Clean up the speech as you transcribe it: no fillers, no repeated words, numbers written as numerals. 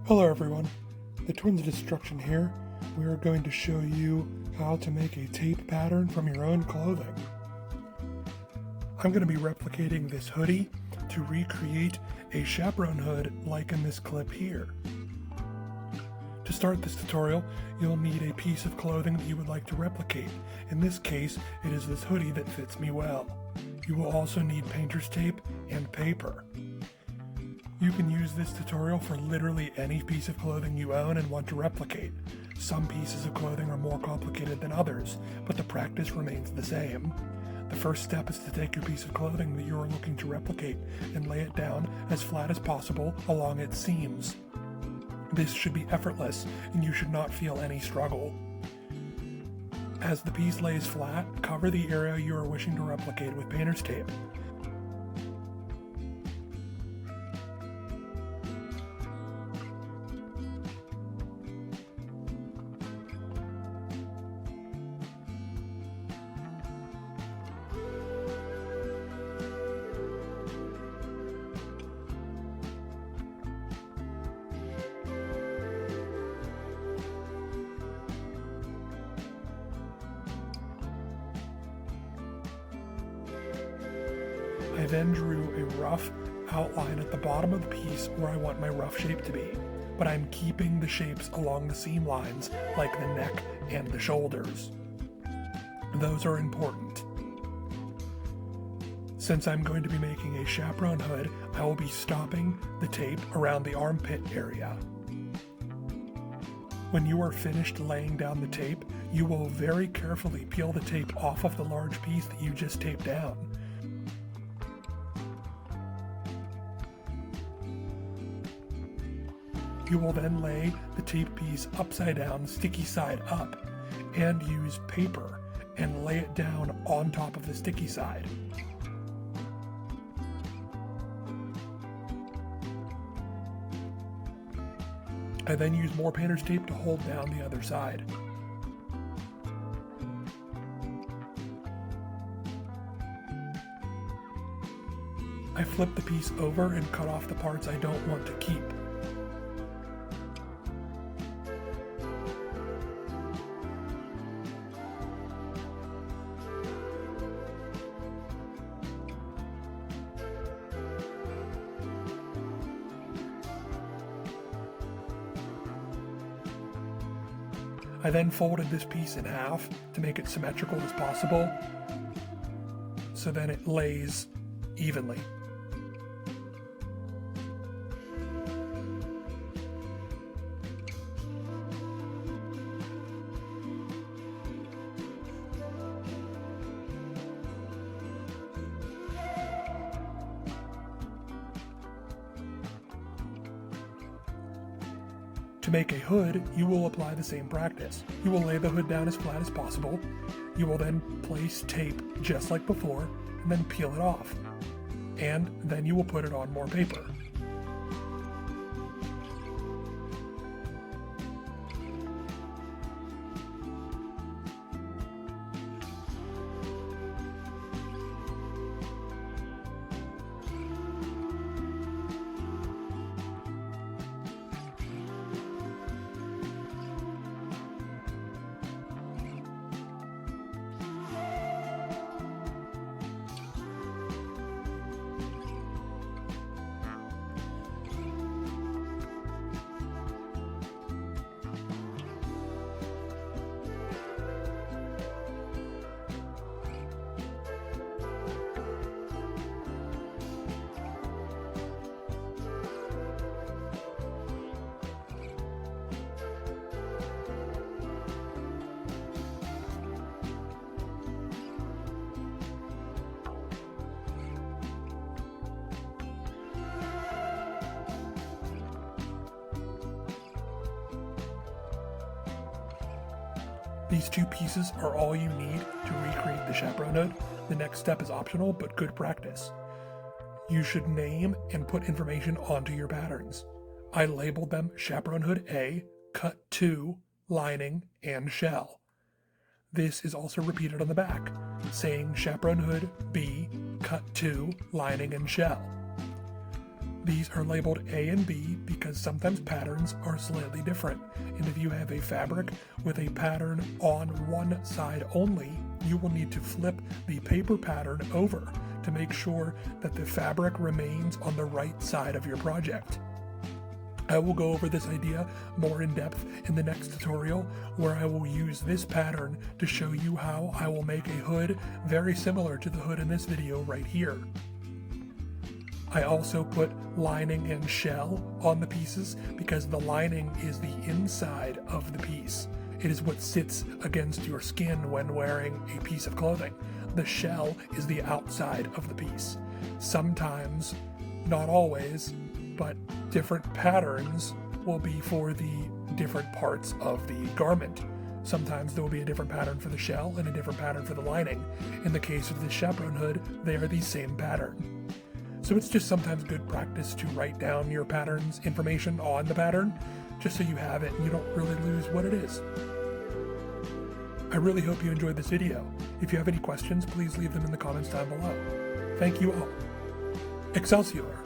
Hello everyone, the Twins of Destruction here. We are going to show you how to make a tape pattern from your own clothing. I'm going to be replicating this hoodie to recreate a chaperone hood like in this clip here. To start this tutorial, you'll need a piece of clothing that you would like to replicate. In this case, it is this hoodie that fits me well. You will also need painter's tape and paper. You can use this tutorial for literally any piece of clothing you own and want to replicate. Some pieces of clothing are more complicated than others, but the practice remains the same. The first step is to take your piece of clothing that you are looking to replicate and lay it down as flat as possible along its seams. This should be effortless and you should not feel any struggle. As the piece lays flat, cover the area you are wishing to replicate with painter's tape. I then drew a rough outline at the bottom of the piece where I want my rough shape to be, but I'm keeping the shapes along the seam lines like the neck and the shoulders. Those are important. Since I'm going to be making a chaperone hood, I will be stopping the tape around the armpit area. When you are finished laying down the tape, you will very carefully peel the tape off of the large piece that you just taped down. You will then lay the tape piece upside down, sticky side up, and use paper and lay it down on top of the sticky side. I then use more painter's tape to hold down the other side. I flip the piece over and cut off the parts I don't want to keep. I then folded this piece in half to make it symmetrical as possible, so then it lays evenly. To make a hood, you will apply the same practice. You will lay the hood down as flat as possible. You will then place tape just like before, and then peel it off. And then you will put it on more paper. These two pieces are all you need to recreate the chaperone hood. The next step is optional, but good practice. You should name and put information onto your patterns. I labeled them Chaperone Hood A, Cut 2, Lining, and Shell. This is also repeated on the back, saying Chaperone Hood B, Cut 2, Lining, and Shell. These are labeled A and B because sometimes patterns are slightly different. And if you have a fabric with a pattern on one side only, you will need to flip the paper pattern over to make sure that the fabric remains on the right side of your project. I will go over this idea more in depth in the next tutorial, where I will use this pattern to show you how I will make a hood very similar to the hood in this video right here. I also put lining and shell on the pieces because the lining is the inside of the piece. It is what sits against your skin when wearing a piece of clothing. The shell is the outside of the piece. Sometimes, not always, but different patterns will be for the different parts of the garment. Sometimes there will be a different pattern for the shell and a different pattern for the lining. In the case of the chaperone hood, they are the same pattern. So it's just sometimes good practice to write down your pattern's information on the pattern, just so you have it and you don't really lose what it is. I really hope you enjoyed this video. If you have any questions, please leave them in the comments down below. Thank you all. Excelsior!